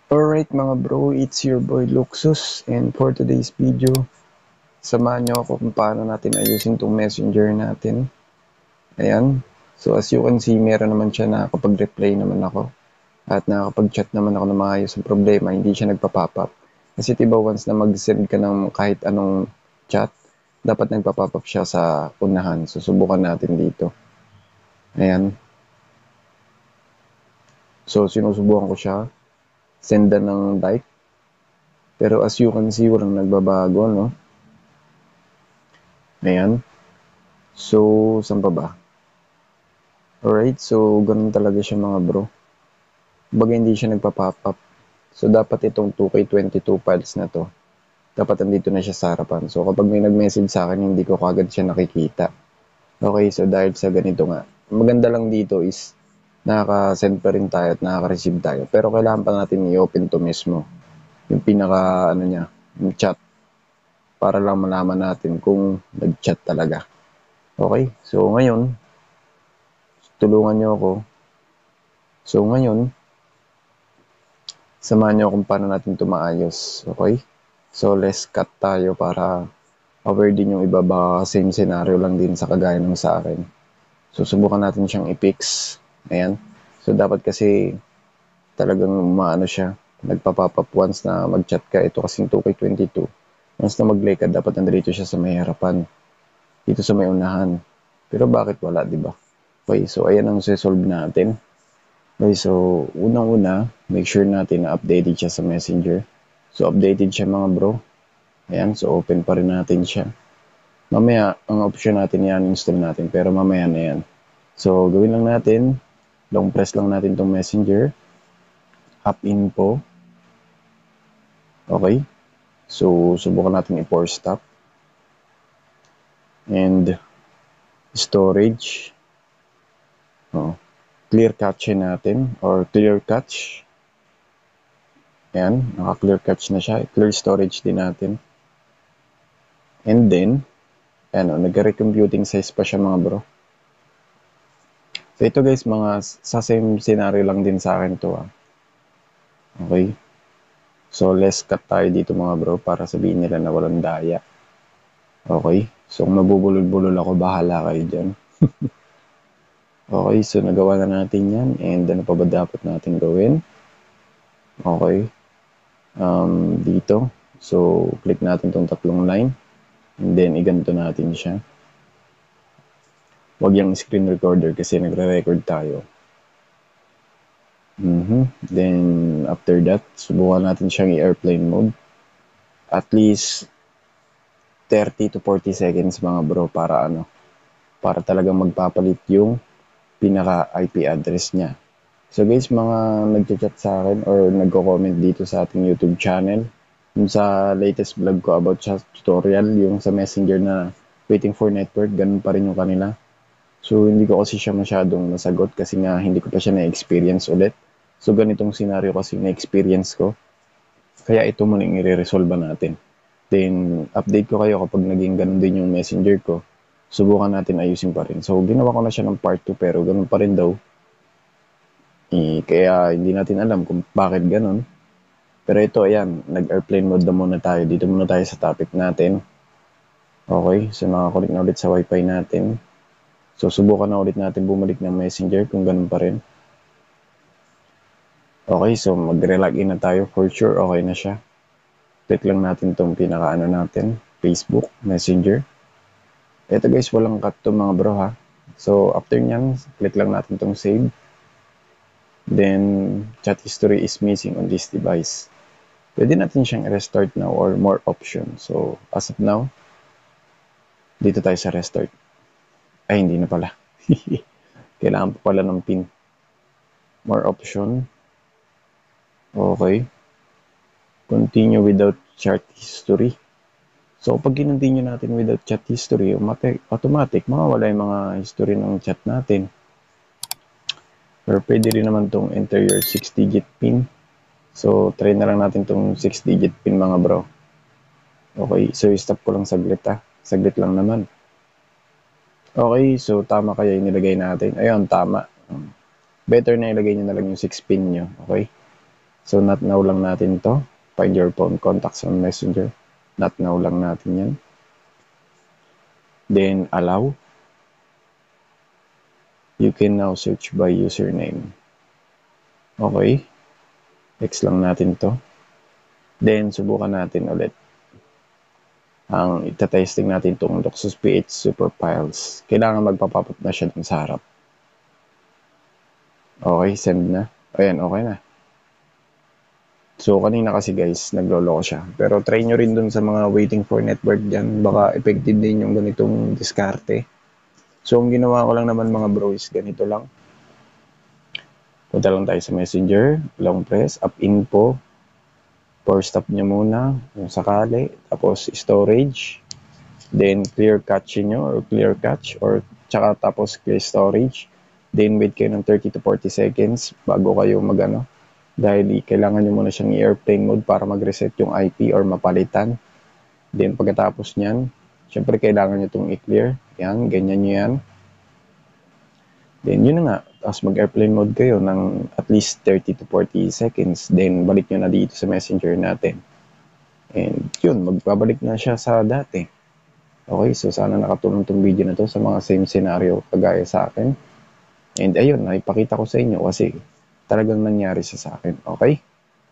Alright mga bro, it's your boy Luxus, and for today's video, samahan nyo ako kung paano natin ayusin tong messenger natin. Ayan. So as you can see, meron naman siya na nakakapag-reply naman ako at nakakapag-chat naman ako na maayos. Ang problema, hindi siya nagpa-pop up. Kasi diba once na mag-send ka ng kahit anong chat, dapat nagpa-pop up siya sa unahan. So subukan natin dito. Ayan. So sinusubukan ko siya. Sendan ng like. Pero as you can see, walang nagbabago, no? Ayan. So, saan pa ba? Alright, so ganun talaga siya mga bro. Baga hindi siya nagpa-pop up. So, dapat itong 2K22 files na to, dapat andito na siya sa harapan. So, kapag may nag-message sa akin, hindi ko kagad siya nakikita. Okay, so dahil sa ganito nga, maganda lang dito is nakaka-send pa rin tayo at nakaka-receive tayo. Pero kailangan pa natin i-open to mismo. Yung pinaka, niya, yung chat. Para lang malaman natin kung nag-chat talaga. Okay, so ngayon, tulungan nyo ako. So ngayon, samahan nyo kung paano natin ito maayos. Okay? So let's cut tayo para aware din yung iba. Baka same scenario lang din sa kagaya ng sa akin. So subukan natin siyang i-fix. Ayan. So dapat kasi talagang maano siya. Nagpa-pop up once na mag-chat ka. Ito kasing 2K22. Once na mag-like ka, dapat nandito siya sa may harapan. Dito sa may unahan. Pero bakit wala, di ba? Okay, so ayan ang solve natin. Okay, so unang-una, make sure natin na updated siya sa Messenger. So updated siya mga bro. Ayan, so open pa rin natin siya. Mamaya, ang option natin yan, install natin. Pero mamaya na yan. So gawin lang natin, long press lang natin tong Messenger. App info. Okay. So subukan natin i-force stop. And storage. Clear cache natin or clear cache. Ayan, naka-clear cache na siya. Clear storage din natin. And then, ano, nag-recomputing size pa siya mga bro. So ito guys, mga sa same scenario lang din sa akin to. Okay. So let's cut tayo dito mga bro para sabihin nila na walang daya. Okay. So kung mabubulol-bulol ako, bahala kayo dyan. Okay, so nagawa na natin yan. And ano pa ba dapat natin gawin? Okay. Dito. So click natin tong tatlong line. And then iganto natin siya. Huwag yung screen recorder kasi nagre-record tayo. Then after that, subukan natin siyang i-airplane mode. At least 30 to 40 seconds mga bro para ano, para talagang magpapalit yung pinaka IP address niya. So guys, mga nagchat sa akin or nagko-comment dito sa ating YouTube channel, yung sa latest vlog ko about sa tutorial, yung sa Messenger na waiting for network, ganun pa rin yung kanila. So hindi ko kasi siya masyadong nasagot kasi nga hindi ko pa siya na-experience ulit. So ganitong scenario kasi na-experience ko. Kaya ito muna yung i-resolve natin. Then update ko kayo kapag naging ganun din yung Messenger ko. Subukan natin ayusin pa rin. So ginawa ko na siya ng part 2 pero ganun pa rin daw. Kaya hindi natin alam kung bakit ganun. Pero ito, ayan, nag-airplane mode na muna tayo. Dito muna tayo sa topic natin. Okay, so nakakulik na ulit sa wifi natin. So subukan na ulit natin bumalik ng Messenger kung ganun pa rin. Okay, so mag-relogin na tayo. For sure, okay na siya. Click lang natin itong pinaka-ano natin, Facebook, Messenger. Ito guys, walang cut to mga bro ha. So after nyan, click lang natin itong save. Then, chat history is missing on this device. Pwede natin siyang restart now or more options. So, as of now, dito tayo sa restart. Ay, hindi na pala. Kailangan pa pala ng pin. More option. Okay. Continue without chat history. So, pag kinontinue natin without chat history, automatic, mawawala yung mga history ng chat natin. Or pwede rin naman itong enter your 6-digit pin. So, try na lang natin itong 6-digit pin mga bro. Okay, so stop ko lang saglit ha. Saglit lang naman. Okay, so tama kaya yung nilagay natin. Ayun, tama. Better na ilagay nyo na lang yung 6 pin nyo. Okay? So, not now lang natin to. Find your phone contacts on Messenger. Not now lang natin yan. Then, allow. You can now search by username. Okay. X lang natin to. Then, subukan natin ulit. Ang itatesting natin itong Luxus PH Super Files. Kailangan magpapapot na siya dun sa harap. Okay, send na. Ayan, okay na. So, kanina kasi guys, nagloloko siya. Pero try nyo rin dun sa mga waiting for network dyan. Baka effective din yung ganitong diskarte. So, ang ginawa ko lang naman mga bro is ganito lang. Punta lang tayo sa Messenger, long press, app info. Force stop nyo muna, kung sakali. Tapos, storage. Then, clear cache nyo or clear cache. Or, tsaka tapos clear storage. Then, wait kayo ng 30 to 40 seconds bago kayo mag-ano. Dahil kailangan nyo muna siyang i-airplane mode para mag-reset yung IP or mapalitan. Then, pagkatapos nyan, syempre kailangan nyo itong i-clear. Yan, ganyan nyo yan. Then, yun na nga. Tapos mag-airplane mode kayo ng at least 30 to 40 seconds. Then, balik nyo na dito sa Messenger natin. And, yun, magbabalik na siya sa dati. Okay, so sana nakatulong tong video na to sa mga same scenario kagaya sa akin. And, ayun, naipakita ko sa inyo kasi talagang nangyari siya sa akin. Okay?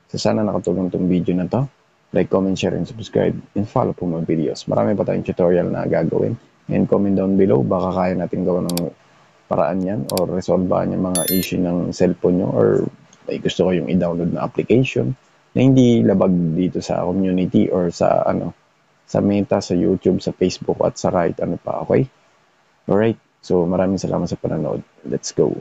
So, sana nakatulong tong video na to. Like, comment, share, and subscribe. And follow po mga videos. Marami pa tayong tutorial na gagawin. And comment down below. Baka kaya natin gawa ng paraan yan or resolvean yung mga issue ng cellphone nyo or may gusto ko yung i-download na application na hindi labag dito sa community or sa sa Meta, sa YouTube, sa Facebook at sa kahit ano pa. Okay? Alright. So, maraming salamat sa panonood. Let's go.